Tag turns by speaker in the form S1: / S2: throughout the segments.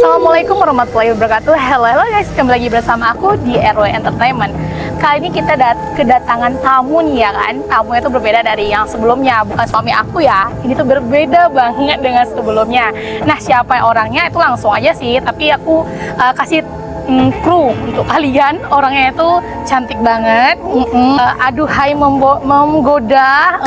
S1: Assalamualaikum warahmatullahi wabarakatuh. Halo guys, kembali lagi bersama aku di RW Entertainment. Kali ini kita kedatangan tamu nih ya kan. Tamunya itu berbeda dari yang sebelumnya, bukan suami aku ya. Ini tuh berbeda banget dengan sebelumnya. Nah, siapa orangnya itu langsung aja sih. Tapi aku kasih kru untuk kalian. Orangnya itu cantik banget, aduhai menggoda,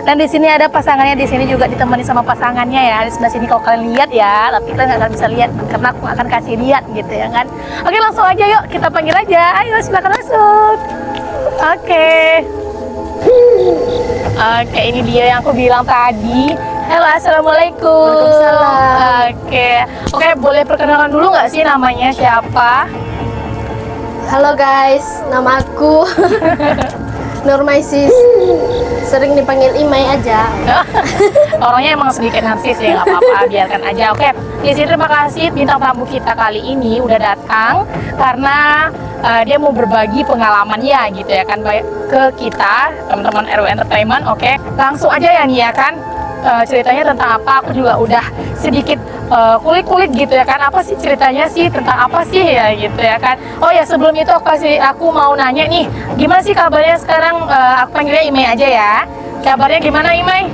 S1: dan di sini ada pasangannya. Di sini juga ditemani sama pasangannya ya. Di sebelah sini kalau kalian lihat ya, tapi kalian nggak akan bisa lihat karena aku akan kasih lihat gitu ya kan. Oke, langsung aja yuk, kita panggil aja. Ayo silakan masuk. Oke, ini dia yang aku bilang tadi. Halo, assalamualaikum.
S2: Waalaikumsalam.
S1: Oke, boleh perkenalkan dulu nggak sih namanya siapa?
S2: Halo guys, nama aku Nurmaisis. Sering dipanggil Imai aja.
S1: Orangnya emang sedikit narsis ya, nggak apa-apa, biarkan aja. Oke, di sini terima kasih bintang tamu kita kali ini udah datang karena dia mau berbagi pengalamannya gitu ya kan ke kita teman-teman RW Entertainment. Oke, langsung aja ya nih ya kan. Ceritanya tentang apa, aku juga udah sedikit kulik-kulik gitu ya kan, apa sih ceritanya sih, tentang apa sih ya gitu ya kan. Oh ya, sebelum itu aku mau nanya nih, gimana sih kabarnya sekarang? Aku panggilnya Imai aja ya. Kabarnya gimana Imai?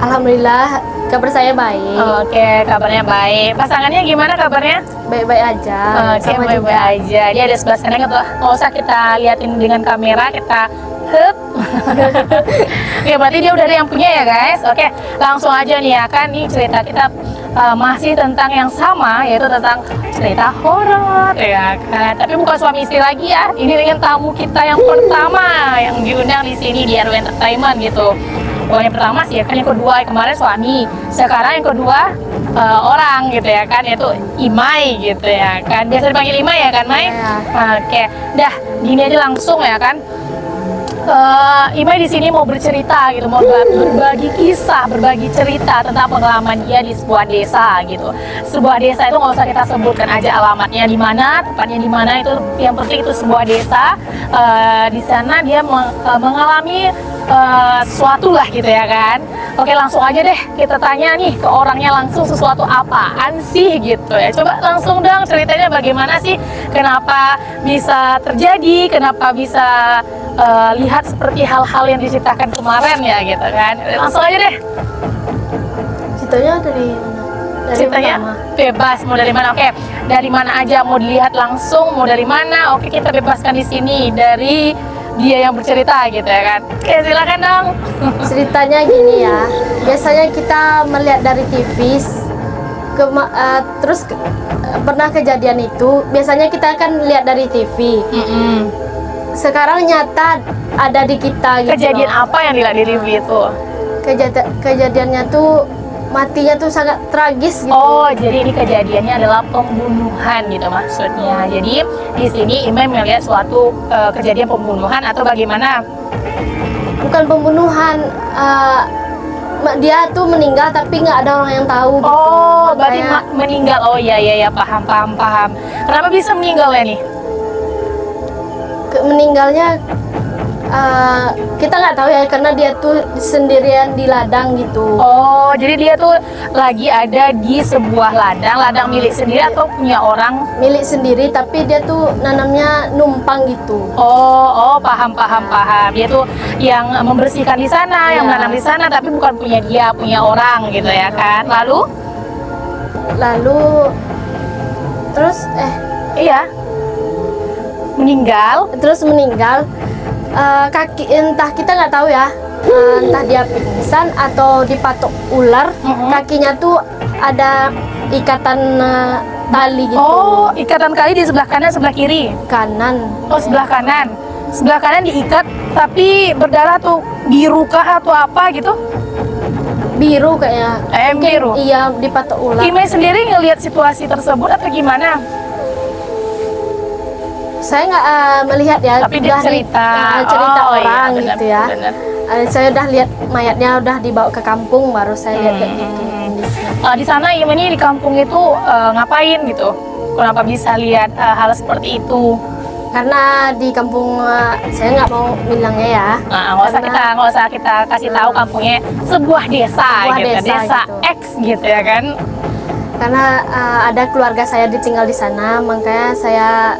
S2: Alhamdulillah, kabar saya baik.
S1: Oke, kabarnya baik. Pasangannya gimana kabarnya?
S2: Baik-baik aja.
S1: Oke, baik-baik aja. Dia ada sebelah sana, nggak usah kita liatin dengan kamera, kita Oke, berarti dia udah ada yang punya ya guys. Oke, langsung aja nih ya kan. Nih cerita kita masih tentang yang sama, yaitu tentang cerita horor ya kan. Tapi bukan suami istri lagi ya. Ini dengan tamu kita yang pertama yang diundang di sini di RW Entertainment gitu. Bukan yang pertama sih ya kan, yang kedua. Yang kemarin suami, sekarang yang kedua orang gitu ya kan, yaitu Imai gitu ya kan. Biasa dipanggil Imai ya kan, Mai?
S2: Ya.
S1: Oke, dah gini aja langsung ya kan. Imai di sini mau bercerita gitu, mau berbagi kisah, berbagi cerita tentang pengalaman dia di sebuah desa gitu. Sebuah desa itu nggak usah kita sebutkan aja alamatnya di mana, tempatnya di mana, itu yang penting itu sebuah desa. Di sana dia mengalami sesuatu lah gitu ya kan. Oke, langsung aja deh kita tanya nih ke orangnya langsung, sesuatu apaan sih gitu ya. Coba langsung dong ceritanya, bagaimana sih, kenapa bisa terjadi, kenapa bisa lihat seperti hal-hal yang diceritakan kemarin ya gitu kan. Langsung aja deh.
S2: Ceritanya dari mana? Dari
S1: Ceritanya
S2: mana?
S1: bebas, mau dari mana? Oke, dari mana aja, mau dilihat langsung, mau dari mana? Oke, kita bebaskan di sini dari dia yang bercerita gitu ya kan. Oke, silakan dong.
S2: Ceritanya gini ya. Biasanya kita melihat dari TV, terus pernah kejadian itu. Biasanya kita akan lihat dari TV. Sekarang nyata ada di kita gitu.
S1: Kejadian
S2: loh.
S1: apa yang dilihat di TV itu?
S2: Kejadiannya tuh matinya tuh sangat tragis gitu.
S1: Oh, jadi ini kejadiannya adalah pembunuhan gitu maksudnya. Jadi di sini Imai melihat suatu kejadian pembunuhan atau bagaimana?
S2: Bukan pembunuhan, dia tuh meninggal tapi nggak ada orang yang tahu gitu.
S1: Oh, berarti
S2: Makanya
S1: meninggal. Oh iya, paham. Kenapa bisa meninggal ya nih?
S2: meninggalnya kita nggak tahu ya, karena dia tuh sendirian di ladang gitu.
S1: Oh, jadi dia tuh lagi ada di sebuah ladang milik sendiri atau punya orang?
S2: Milik sendiri, tapi dia tuh nanamnya numpang gitu.
S1: Oh, paham. Dia tuh yang membersihkan di sana, yang
S2: Iya.
S1: menanam di sana, tapi bukan punya dia, punya orang gitu ya kan. Lalu
S2: Terus
S1: iya, meninggal.
S2: Kaki, entah, kita nggak tahu ya, entah dia pingsan atau dipatok ular. Kakinya tuh ada ikatan tali gitu.
S1: Oh, ikatan kali di sebelah kanan, sebelah kiri.
S2: Kanan.
S1: Oh, sebelah kanan. Sebelah kanan diikat, tapi berdarah tuh biru kah atau apa gitu?
S2: Biru kayaknya. Mungkin
S1: Biru.
S2: iya, dipatok ular.
S1: Imai sendiri ngelihat situasi tersebut atau gimana?
S2: Saya nggak melihat ya,
S1: Tapi dia
S2: udah
S1: cerita.
S2: cerita
S1: Oh, iya,
S2: orang
S1: benar,
S2: gitu ya.
S1: benar.
S2: Saya udah lihat mayatnya udah dibawa ke kampung, baru saya lihat kayak gitu.
S1: Di sana Imai ini di kampung itu ngapain gitu? Kenapa bisa lihat hal seperti itu?
S2: Karena di kampung saya nggak mau bilangnya ya.
S1: Nah, nggak usah kita kasih tahu kampungnya sebuah desa
S2: Sebuah
S1: gitu,
S2: desa
S1: desa
S2: gitu.
S1: X gitu ya kan.
S2: karena ada keluarga saya ditinggal di sana, makanya saya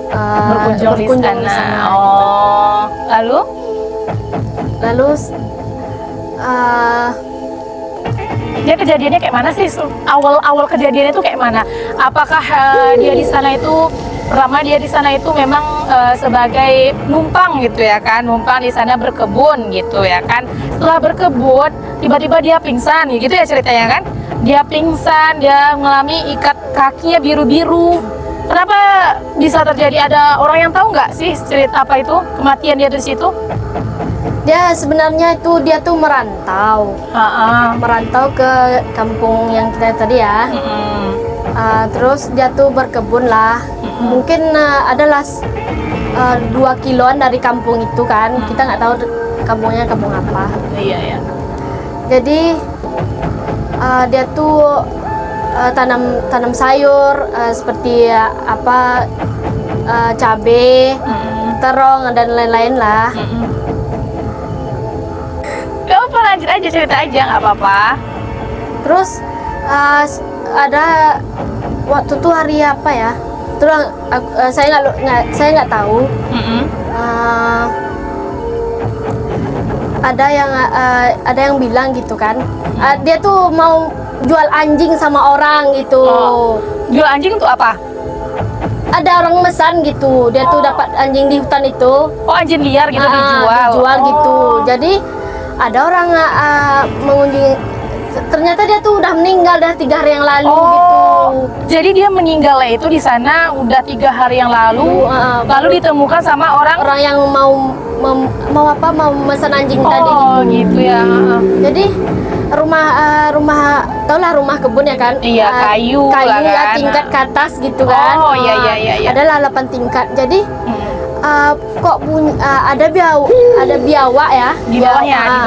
S1: berkunjung di
S2: berkunjung
S1: sana.
S2: di sana.
S1: Oh, lalu?
S2: Lalu
S1: Dia kejadiannya kayak mana sih? Awal kejadiannya itu kayak mana? Apakah dia di sana itu pertama dia di sana itu memang sebagai numpang gitu ya kan, numpang di sana berkebun gitu ya kan. Setelah berkebun tiba-tiba dia pingsan gitu ya ceritanya kan. Dia pingsan, dia mengalami ikat kakinya biru-biru. Kenapa bisa terjadi? Ada orang yang tahu nggak sih cerita apa itu kematian dia di situ?
S2: dia sebenarnya itu dia tuh merantau, merantau ke kampung yang kita tadi ya. Terus dia tuh berkebun lah. Mungkin adalah 2 kiloan dari kampung itu kan. Kita nggak tahu kampungnya kampung apa.
S1: Iya ya.
S2: Jadi dia tuh tanam sayur seperti cabe, terong dan lain-lain lah.
S1: Gak apa, lanjut aja, cerita aja, nggak apa-apa.
S2: Terus ada waktu tuh hari apa ya? Terus saya nggak tahu. Ada yang bilang gitu kan. Dia tuh mau jual anjing sama orang gitu.
S1: Oh, jual anjing untuk apa?
S2: Ada orang mesan gitu. Dia tuh dapat anjing di hutan itu.
S1: Oh, anjing liar gitu dijual.
S2: Dijual gitu.
S1: Oh.
S2: Jadi ada orang mengunjungi. Ternyata dia tuh udah meninggal 3 hari yang lalu gitu.
S1: Jadi dia meninggalnya itu di sana udah 3 hari yang lalu. Lalu ditemukan sama orang
S2: yang mau memesan anjing tadi gitu.
S1: Oh gitu ya.
S2: Jadi rumah taulah rumah kebun ya kan.
S1: Iya, kayu lah
S2: ya
S1: kan.
S2: tingkat ke atas gitu kan.
S1: Oh iya.
S2: Adalah 8 tingkat. Jadi kok bunyi ada biawak ya
S1: di bawahnya, di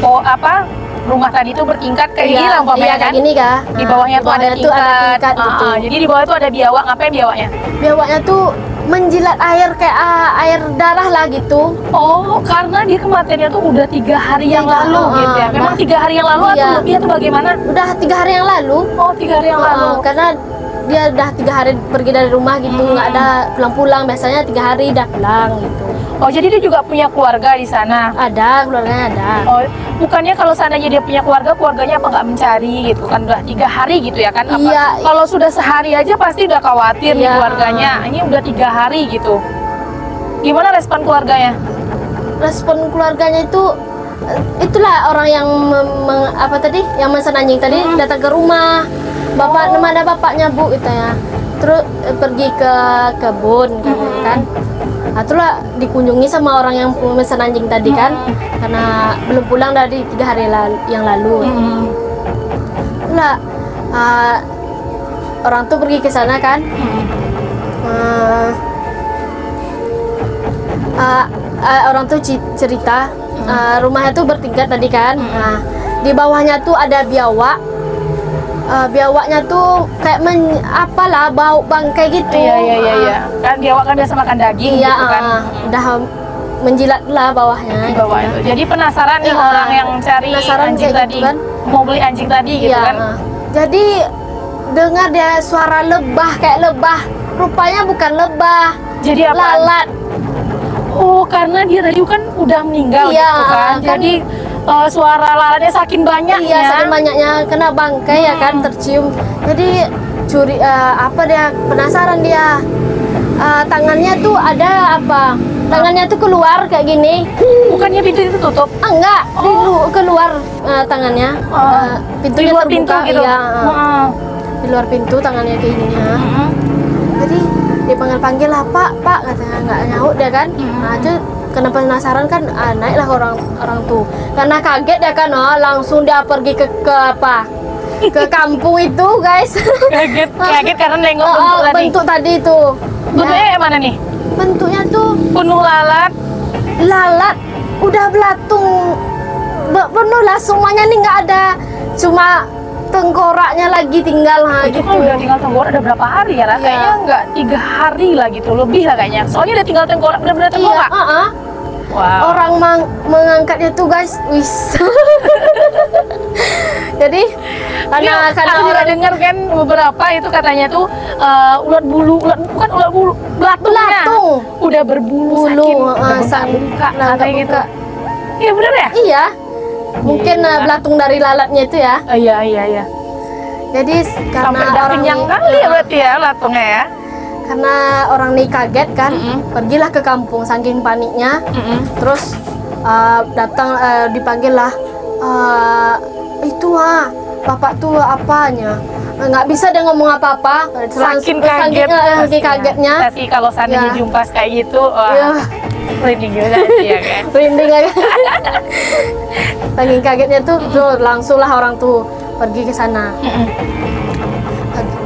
S1: bawah karena rumah tadi itu bertingkat kayak gini lah umpamanya kan.
S2: Kayak gini kah?
S1: Di bawahnya tuh ada tingkat
S2: gitu.
S1: Jadi di bawah itu ada biawak. Ngapain biawaknya?
S2: Biawaknya tuh menjilat air kayak air darah lah gitu.
S1: Oh, karena dia kematiannya tuh udah 3 hari yang lalu gitu ya. Memang 3 hari yang lalu atau lebih atau bagaimana?
S2: Udah 3 hari yang lalu.
S1: Oh, 3 hari yang lalu.
S2: Karena dia udah 3 hari pergi dari rumah gitu, nggak ada pulang-pulang. Biasanya 3 hari udah pulang gitu.
S1: Oh, jadi dia juga punya keluarga di sana?
S2: Ada, keluarganya ada.
S1: Oh, bukannya kalau seandainya dia punya keluarganya apa nggak mencari gitu kan? Udah 3 hari gitu ya kan?
S2: Iya.
S1: Kalau sudah sehari aja pasti udah khawatir nih keluarganya. Ini udah 3 hari gitu. Gimana respon keluarganya?
S2: Respon keluarganya itulah orang yang yang mesen anjing tadi datang ke rumah. Ada bapaknya bu gitu ya. Terus pergi ke kebun kan. Itulah dikunjungi sama orang yang memesan anjing tadi kan, karena belum pulang dari 3 hari yang lalu. Itulah orang tuh pergi ke sana kan. Orang tuh cerita rumahnya tuh bertingkat tadi kan. Di bawahnya tuh ada biawak. Biawaknya tuh kayak bau bangkai gitu.
S1: Iya. Kan biawak kan biasa makan daging gitu kan.
S2: Udah menjilat lah bawahnya.
S1: Bawah itu. Jadi penasaran nih orang yang cari anjing tadi,
S2: gitu kan.
S1: mau beli anjing tadi gitu kan.
S2: Jadi dengar dia suara lebah kayak lebah. Rupanya bukan lebah. Jadi apa? Lalat.
S1: Oh, karena dia tadi kan udah meninggal gitu kan. Jadi suara lalatnya saking banyaknya.
S2: Iya, saking banyaknya kena bangkai ya kan, tercium. Jadi dia penasaran dia. Tangannya tuh ada apa? Tangannya tuh keluar kayak gini.
S1: Bukannya pintu itu tutup?
S2: Enggak, keluar tangannya. Pintunya
S1: luar
S2: terbuka
S1: pintu gitu.
S2: Iya. Di luar pintu tangannya kayak gini ya. Jadi dipanggil-panggil lah, Pak, katanya nggak nyaut dia kan. Itu kenapa penasaran kan, naiklah orang tuh karena kaget ya kan, langsung dia pergi ke kampung itu guys.
S1: kaget karena nengok
S2: bentuk tadi itu.
S1: Bentuknya kayak mana nih?
S2: Bentuknya tuh
S1: penuh lalat
S2: udah belatung penuh lah semuanya nih, nggak ada, cuma tengkoraknya lagi tinggal
S1: itu
S2: gitu.
S1: kan udah tinggal tengkorak ada berapa hari ya? Kayaknya nggak 3 hari lah gitu, lebih lah kayaknya. Soalnya udah tinggal tengkorak, benar-benar tengkorak. Wow.
S2: Orang mengangkatnya tuh guys, wis. Jadi
S1: Iya, aku juga dengar kan beberapa itu katanya tuh ulat bulu, bukan ulat bulu, belatungnya udah berbulu, saking buka, katanya gitu. Iya bener ya?
S2: Iya. Mungkin belatung dari lalatnya itu ya.
S1: Iya.
S2: Jadi
S1: Sampai
S2: karena
S1: udah
S2: orang
S1: kenyang kali ya berarti ya belatungnya ya.
S2: karena orang nih kaget kan, pergilah ke kampung saking paniknya. Terus datang dipanggil lah, itu bapak tuh apanya, nggak bisa dia ngomong apa-apa,
S1: Saking kagetnya. Tapi kalau seandainya jumpa kayak gitu, merinding juga ya kan.
S2: Merinding aja. Saking kagetnya tuh langsung lah orang tuh pergi ke sana.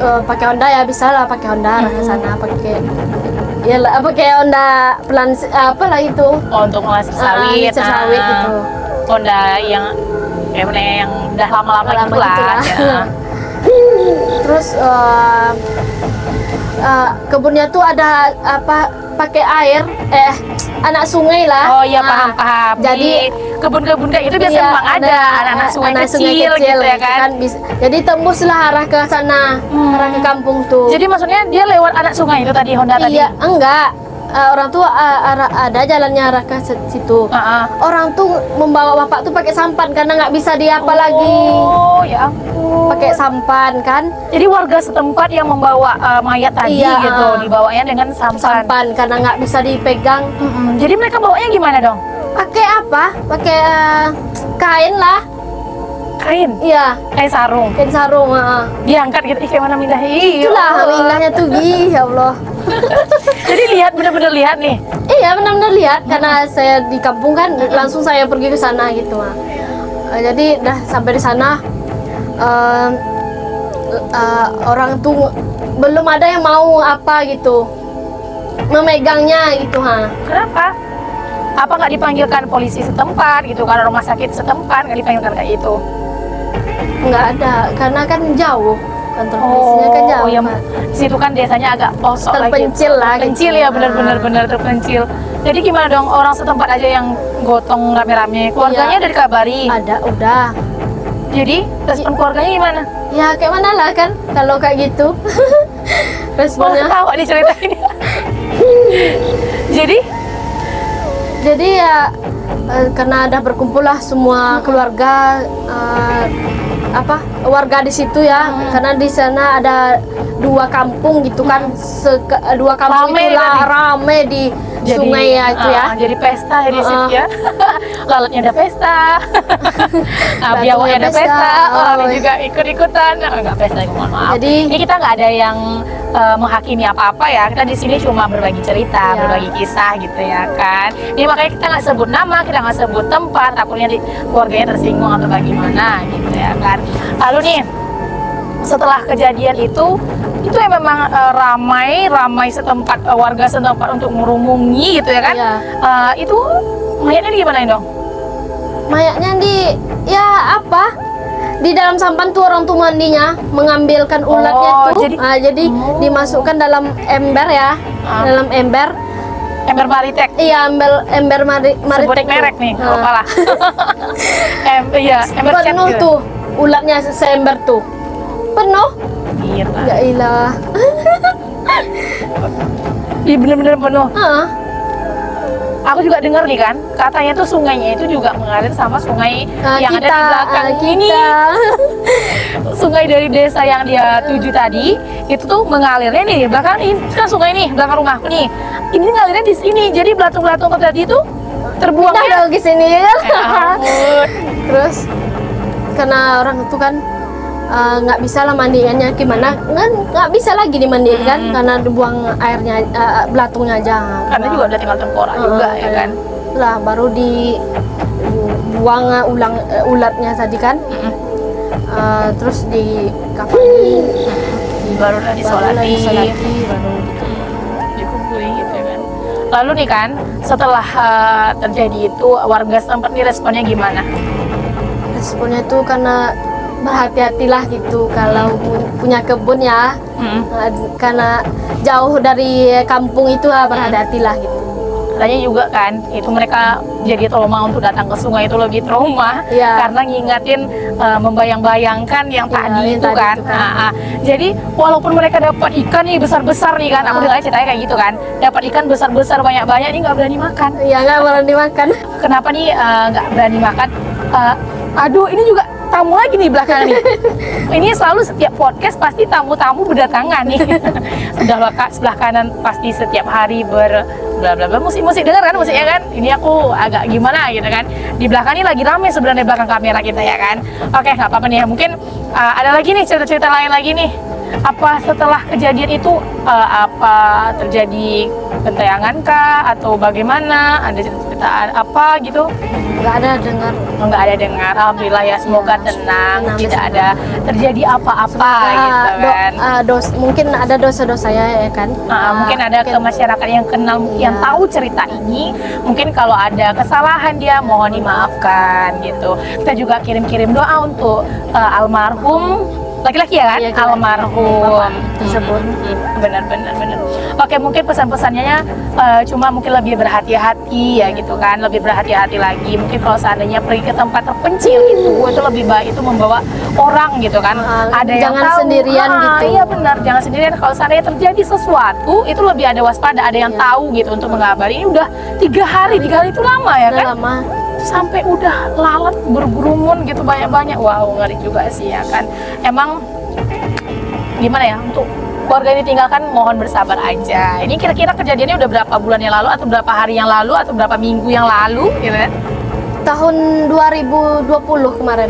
S2: Pakai Honda ya, bisa lah pakai Honda ke sana, pakai Honda pelan apalah itu.
S1: Oh, untuk ngasih sawit.
S2: Sawit gitu.
S1: Honda yang yang udah lama-lama gitu lah. Ya.
S2: Terus kebunnya tuh ada pakai air anak sungai lah.
S1: Oh iya, paham. Jadi kebun-kebun kayak itu biasanya memang ada anak sungai kecil gitu ya kan.
S2: Jadi tembuslah arah ke sana, arah ke kampung tuh.
S1: Jadi maksudnya dia lewat anak sungai itu tadi, Honda tadi?
S2: Iya, enggak. Orang tuh ada jalannya arah ke situ. Orang tuh membawa bapak tuh pakai sampan karena nggak bisa diapa lagi.
S1: Oh ya ampun.
S2: Pakai sampan kan.
S1: Jadi warga setempat yang membawa mayat tadi gitu, dibawanya dengan sampan
S2: karena nggak bisa dipegang.
S1: Jadi mereka bawanya gimana dong?
S2: Pakai apa? Pakai kain lah.
S1: Kain?
S2: Iya.
S1: Kain sarung.
S2: Kain sarung.
S1: Diangkat gitu, kayak mana mindah.
S2: Itulah indahnya tuh, ya Allah.
S1: Jadi bener-bener lihat nih.
S2: Iya, benar-benar lihat karena saya di kampung kan, langsung saya pergi ke sana gitu. Jadi dah sampai di sana, orang tuh belum ada yang mau apa gitu, memegangnya gitu.
S1: Kenapa? Apa nggak dipanggilkan polisi setempat gitu, karena rumah sakit setempat nggak dipanggilkan kayak itu?
S2: Nggak ada, karena kan jauh. Kantor polisinya kan jauh.
S1: Iya, di situ kan desanya agak pelosok
S2: terpencil lah.
S1: Terpencil ya, benar-benar terpencil. Jadi gimana dong, orang setempat aja yang gotong rame-rame, keluarganya udah dikabari?
S2: Ada, udah.
S1: Jadi respon keluarganya gimana?
S2: Ya kayak mana lah kan, kalau kayak gitu. Responnya.
S1: Tahu nih ceritain. Jadi
S2: ya karena ada berkumpul lah semua keluarga, warga di situ ya, karena di sana ada 2 kampung gitu kan, 2 kampung itu rame di sungai ya itu ya.
S1: Jadi pesta ya di situ ya. Lalatnya ada pesta, biawaknya ada pesta, orangnya juga ikut-ikutan. Nggak pesta, mohon maaf.
S2: Jadi
S1: ini kita nggak ada yang menghakimi apa-apa ya. Kita di sini cuma berbagi cerita, berbagi kisah gitu ya kan. Ini makanya kita nggak sebut nama, kita nggak sebut tempat, takutnya keluarganya tersinggung atau bagaimana gitu ya kan. Lalu nih, setelah kejadian itu ya memang ramai setempat, warga setempat untuk merumungi gitu ya kan. Itu mayatnya gimana dong?
S2: Mayatnya di dalam sampan tuh orang tuh mandinya, mengambilkan ulatnya tuh. Jadi dimasukkan dalam ember ya, dalam ember
S1: Maritek.
S2: Iya, ember Maritek.
S1: Sebut merek nih, apalah. Ember cat
S2: penuh
S1: gitu.
S2: Tuh ulatnya seember tuh penuh.
S1: Gila.
S2: Ya ilah.
S1: Iya bener-bener penuh. Aku juga dengar nih kan, katanya tuh sungainya itu juga mengalir sama sungai yang ada di belakang ini. Sungai dari desa yang dia tuju tadi, itu tuh mengalirnya nih di belakang ini. Kan sungai nih, belakang rumahku nih. Ini ngalirnya di sini, jadi belatung-belatung tadi itu terbuangnya
S2: di sini.
S1: Terus
S2: karena orang itu kan nggak bisa lah mandiinnya gimana, nggak bisa lagi dimandiin kan, karena dibuang airnya, belatungnya aja.
S1: Karena juga udah tinggal tengkorak juga ya kan.
S2: Lah baru dibuang ulatnya tadi kan. Terus di kafani,
S1: baru disolati,
S2: baru
S1: dikumpulin gitu ya kan. Lalu nih kan, setelah terjadi itu, warga setempat nih responnya gimana?
S2: Responnya tuh karena berhati-hatilah gitu kalau punya kebun ya, karena jauh dari kampung itu berhati-hatilah gitu.
S1: katanya juga kan itu mereka jadi trauma untuk datang ke sungai itu lebih trauma karena ngingatin membayang-bayangkan yang tadi itu kan. Jadi walaupun mereka dapat ikan nih besar-besar nih kan, aku dengar ceritanya kayak gitu kan, dapat ikan besar-besar banyak-banyak ini nggak berani makan.
S2: Iya, nggak berani makan.
S1: Kenapa nih nggak berani makan? Aduh, ini juga tamu lagi nih belakang nih. Ini selalu setiap podcast pasti tamu-tamu berdatangan nih. Sebelah kanan pasti setiap hari bla bla bla musik dengar kan musiknya kan. Ini aku agak gimana gitu kan. Di belakang ini lagi rame sebenarnya belakang kamera kita ya kan. Oke, nggak apa-apa nih ya. Mungkin ada lagi nih cerita-cerita lain lagi nih. Apa setelah kejadian itu apa terjadi gentayangan kah atau bagaimana? Ada cerita apa gitu?
S2: Nggak ada dengar.
S1: Nggak ada dengar. Alhamdulillah ya, semoga tenang tidak ada terjadi apa-apa gitu kan.
S2: Mungkin ada dosa-dosa ya kan.
S1: Mungkin ada ke masyarakat yang kenal yang tahu cerita ini. Mungkin kalau ada kesalahan dia mohon dimaafkan gitu. Kita juga kirim-kirim doa untuk almarhum laki-laki ya kan, almarhum
S2: tersebut.
S1: Benar. Oke, mungkin pesan-pesannya cuma mungkin lebih berhati-hati ya gitu kan, lebih berhati-hati lagi. Mungkin kalau seandainya pergi ke tempat terpencil itu lebih baik itu membawa orang gitu kan. Ada yang
S2: jangan
S1: tahu,
S2: sendirian gitu.
S1: Iya benar, jangan sendirian. Kalau seandainya terjadi sesuatu itu lebih ada waspada, ada yang tahu gitu untuk mengabari. Ini udah 3 hari itu lama ya kan?
S2: Lama.
S1: Sampai udah lalat bergerumun gitu banyak-banyak. Wow, ngeri juga sih ya kan. Emang gimana ya untuk keluarga ini tinggalkan, mohon bersabar aja. Ini kira-kira kejadiannya udah berapa bulan yang lalu atau berapa hari yang lalu atau berapa minggu yang lalu gitu kan?
S2: Tahun 2020 kemarin.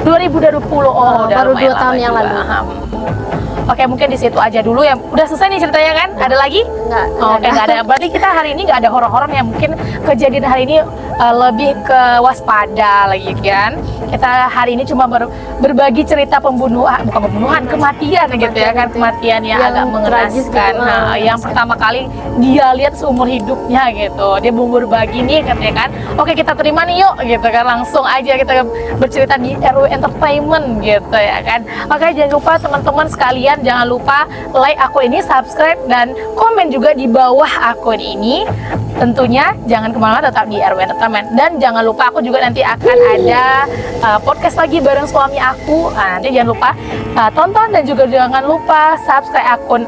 S1: 2020. Oh, udah
S2: baru 2 tahun yang
S1: juga.
S2: lalu.
S1: Oke, mungkin di situ aja dulu ya. Udah selesai nih ceritanya kan? Ada lagi?
S2: Nggak.
S1: Oke, nggak ada. Berarti kita hari ini nggak ada horor-horor yang mungkin kejadian hari ini lebih ke waspada lagi kan? Kita hari ini cuma berbagi cerita bukan pembunuhan, kematian gitu ya kan? Kematian yang agak mengenaskan.
S2: Gitu.
S1: Nah, yang pertama kali dia lihat seumur hidupnya gitu. Dia mau berbagi nih katanya kan. Oke, kita terima nih yuk gitu kan. Langsung aja kita bercerita di RW Entertainment gitu ya kan. Oke, jangan lupa teman-teman sekalian, jangan lupa like akun ini, subscribe, dan komen juga di bawah akun ini. Tentunya jangan kemana-mana, tetap di RW Entertainment. Dan jangan lupa aku juga nanti akan ada podcast lagi bareng suami aku. Nanti jangan lupa tonton dan juga jangan lupa subscribe akun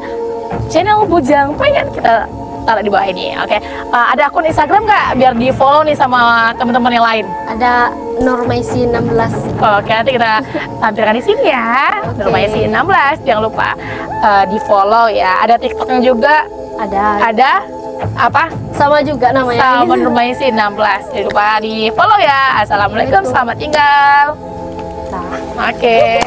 S1: channel Bujang Pengen, kita taruh di bawah ini. Oke, ada akun Instagram nggak biar di follow nih sama teman-teman yang lain?
S2: Ada Nurmaisi 16.
S1: Oke, nanti kita tampilkan di sini ya. Nurmaisi 16, jangan lupa di follow ya. Ada TikToknya juga. Ada apa?
S2: Sama juga namanya.
S1: Sama Nurmaisi 16. Jangan lupa di follow ya. Assalamualaikum, selamat tinggal. Oke.